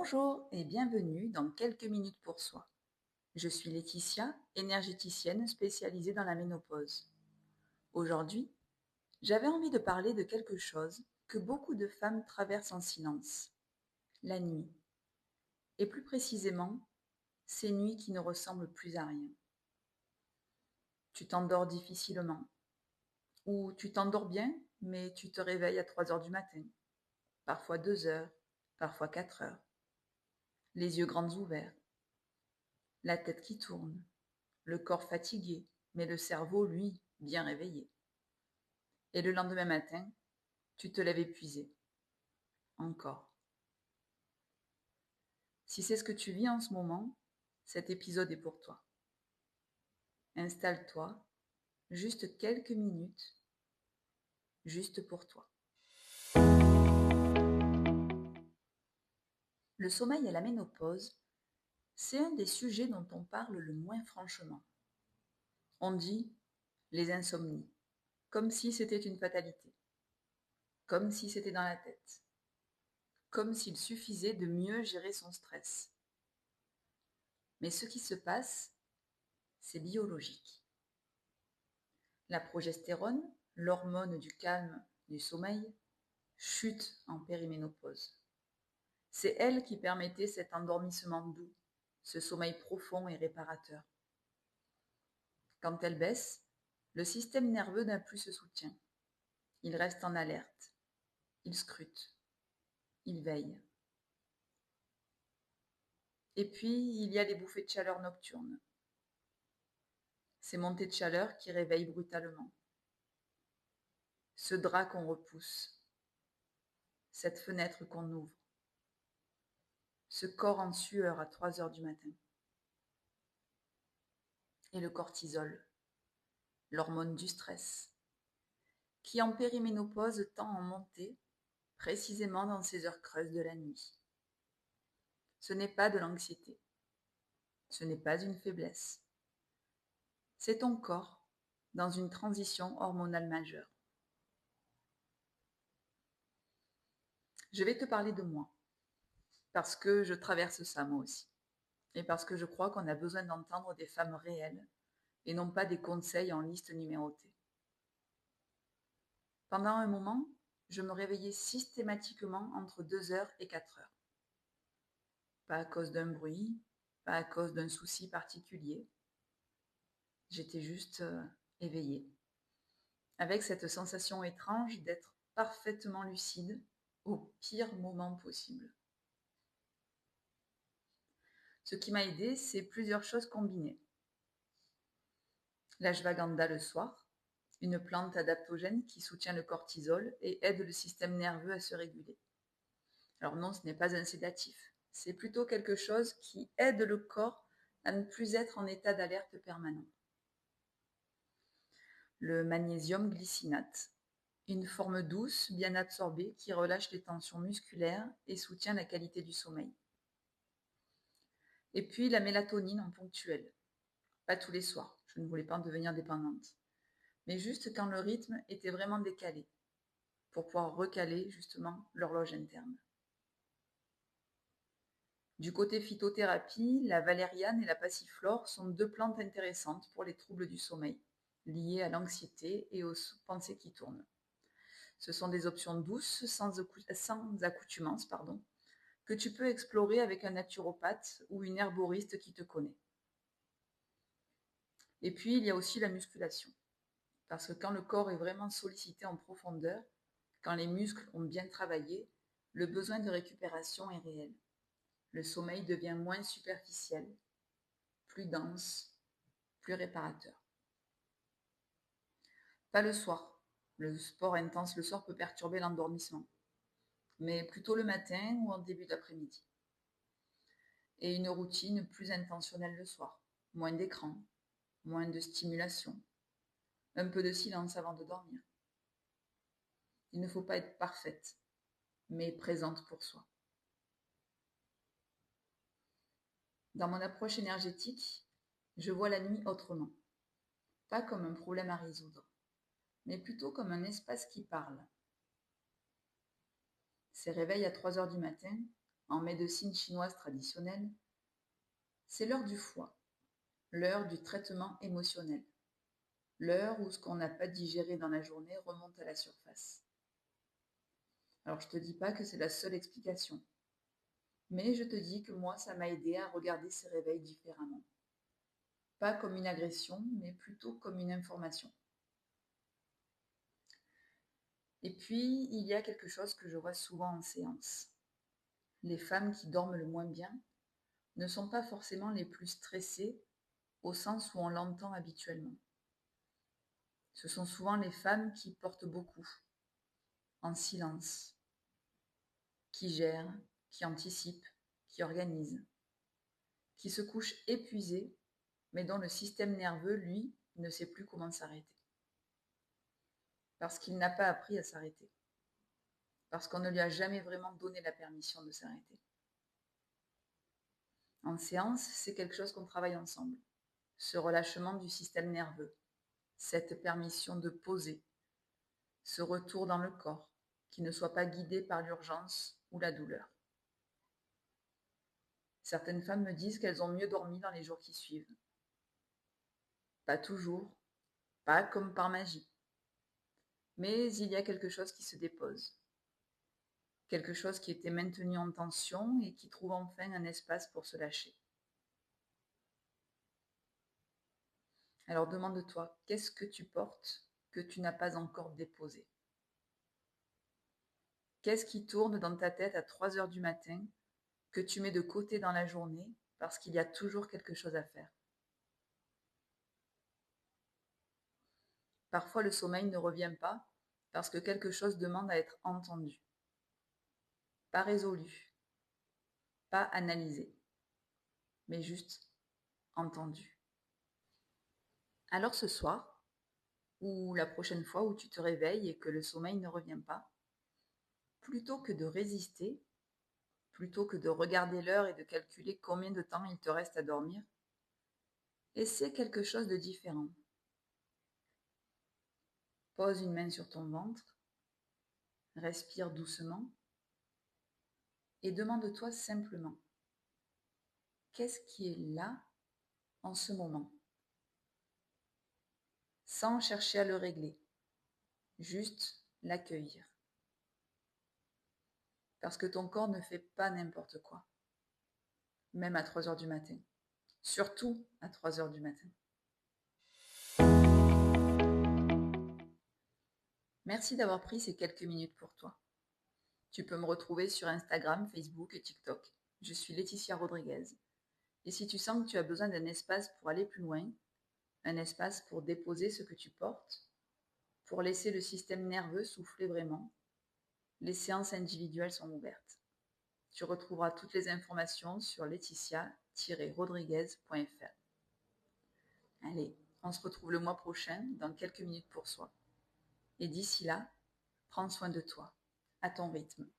Bonjour et bienvenue dans Quelques minutes pour soi. Je suis Laetitia, énergéticienne spécialisée dans la ménopause. Aujourd'hui, j'avais envie de parler de quelque chose que beaucoup de femmes traversent en silence, la nuit. Et plus précisément, ces nuits qui ne ressemblent plus à rien. Tu t'endors difficilement, ou tu t'endors bien, mais tu te réveilles à 3 heures du matin, parfois 2 heures, parfois 4 heures, les yeux grands ouverts, la tête qui tourne, le corps fatigué, mais le cerveau, lui, bien réveillé. Et le lendemain matin, tu te lèves épuisé. Encore. Si c'est ce que tu vis en ce moment, cet épisode est pour toi. Installe-toi, juste quelques minutes, juste pour toi. Le sommeil et la ménopause, c'est un des sujets dont on parle le moins franchement. On dit les insomnies, comme si c'était une fatalité, comme si c'était dans la tête, comme s'il suffisait de mieux gérer son stress. Mais ce qui se passe, c'est biologique. La progestérone, l'hormone du calme, du sommeil, chute en périménopause. C'est elle qui permettait cet endormissement doux, ce sommeil profond et réparateur. Quand elle baisse, le système nerveux n'a plus ce soutien. Il reste en alerte, il scrute, il veille. Et puis, il y a les bouffées de chaleur nocturnes. Ces montées de chaleur qui réveillent brutalement. Ce drap qu'on repousse, cette fenêtre qu'on ouvre, ce corps en sueur à 3 heures du matin. Et le cortisol, l'hormone du stress, qui en périménopause tend en montée, précisément dans ces heures creuses de la nuit. Ce n'est pas de l'anxiété, ce n'est pas une faiblesse. C'est ton corps dans une transition hormonale majeure. Je vais te parler de moi, parce que je traverse ça moi aussi, et parce que je crois qu'on a besoin d'entendre des femmes réelles, et non pas des conseils en liste numérotée. Pendant un moment, je me réveillais systématiquement entre 2 heures et 4 heures. Pas à cause d'un bruit, pas à cause d'un souci particulier. J'étais juste éveillée, avec cette sensation étrange d'être parfaitement lucide au pire moment possible. Ce qui m'a aidée, c'est plusieurs choses combinées. L'ashwagandha le soir, une plante adaptogène qui soutient le cortisol et aide le système nerveux à se réguler. Alors non, ce n'est pas un sédatif, c'est plutôt quelque chose qui aide le corps à ne plus être en état d'alerte permanent. Le magnésium glycinate, une forme douce, bien absorbée, qui relâche les tensions musculaires et soutient la qualité du sommeil. Et puis la mélatonine en ponctuel, pas tous les soirs, je ne voulais pas en devenir dépendante, mais juste quand le rythme était vraiment décalé, pour pouvoir recaler justement l'horloge interne. Du côté phytothérapie, la valériane et la passiflore sont deux plantes intéressantes pour les troubles du sommeil, liés à l'anxiété et aux pensées qui tournent. Ce sont des options douces, sans accoutumance, que tu peux explorer avec un naturopathe ou une herboriste qui te connaît. Et puis, il y a aussi la musculation. Parce que quand le corps est vraiment sollicité en profondeur, quand les muscles ont bien travaillé, le besoin de récupération est réel. Le sommeil devient moins superficiel, plus dense, plus réparateur. Pas le soir. Le sport intense le soir peut perturber l'endormissement, mais plutôt le matin ou en début d'après-midi. Et une routine plus intentionnelle le soir. Moins d'écran, moins de stimulation, un peu de silence avant de dormir. Il ne faut pas être parfaite, mais présente pour soi. Dans mon approche énergétique, je vois la nuit autrement. Pas comme un problème à résoudre, mais plutôt comme un espace qui parle. Ces réveils à 3 heures du matin, en médecine chinoise traditionnelle, c'est l'heure du foie, l'heure du traitement émotionnel, l'heure où ce qu'on n'a pas digéré dans la journée remonte à la surface. Alors je te dis pas que c'est la seule explication, mais je te dis que moi ça m'a aidé à regarder ces réveils différemment. Pas comme une agression, mais plutôt comme une information. Et puis, il y a quelque chose que je vois souvent en séance. Les femmes qui dorment le moins bien ne sont pas forcément les plus stressées au sens où on l'entend habituellement. Ce sont souvent les femmes qui portent beaucoup, en silence, qui gèrent, qui anticipent, qui organisent, qui se couchent épuisées, mais dont le système nerveux, lui, ne sait plus comment s'arrêter. Parce qu'il n'a pas appris à s'arrêter. Parce qu'on ne lui a jamais vraiment donné la permission de s'arrêter. En séance, c'est quelque chose qu'on travaille ensemble. Ce relâchement du système nerveux, cette permission de poser, ce retour dans le corps, qui ne soit pas guidé par l'urgence ou la douleur. Certaines femmes me disent qu'elles ont mieux dormi dans les jours qui suivent. Pas toujours, pas comme par magie. Mais il y a quelque chose qui se dépose. Quelque chose qui était maintenu en tension et qui trouve enfin un espace pour se lâcher. Alors demande-toi, qu'est-ce que tu portes que tu n'as pas encore déposé? Qu'est-ce qui tourne dans ta tête à 3 heures du matin que tu mets de côté dans la journée parce qu'il y a toujours quelque chose à faire? Parfois le sommeil ne revient pas parce que quelque chose demande à être entendu, pas résolu, pas analysé, mais juste entendu. Alors ce soir, ou la prochaine fois où tu te réveilles et que le sommeil ne revient pas, plutôt que de résister, plutôt que de regarder l'heure et de calculer combien de temps il te reste à dormir, essaie quelque chose de différent. Pose une main sur ton ventre, respire doucement et demande-toi simplement, qu'est-ce qui est là en ce moment? Sans chercher à le régler, juste l'accueillir. Parce que ton corps ne fait pas n'importe quoi, même à 3 heures du matin. Surtout à 3 heures du matin. Merci d'avoir pris ces quelques minutes pour toi. Tu peux me retrouver sur Instagram, Facebook et TikTok. Je suis Laetitia Rodriguez. Et si tu sens que tu as besoin d'un espace pour aller plus loin, un espace pour déposer ce que tu portes, pour laisser le système nerveux souffler vraiment, les séances individuelles sont ouvertes. Tu retrouveras toutes les informations sur laetitia-rodriguez.fr. Allez, on se retrouve le mois prochain dans quelques minutes pour soi. Et d'ici là, prends soin de toi, à ton rythme.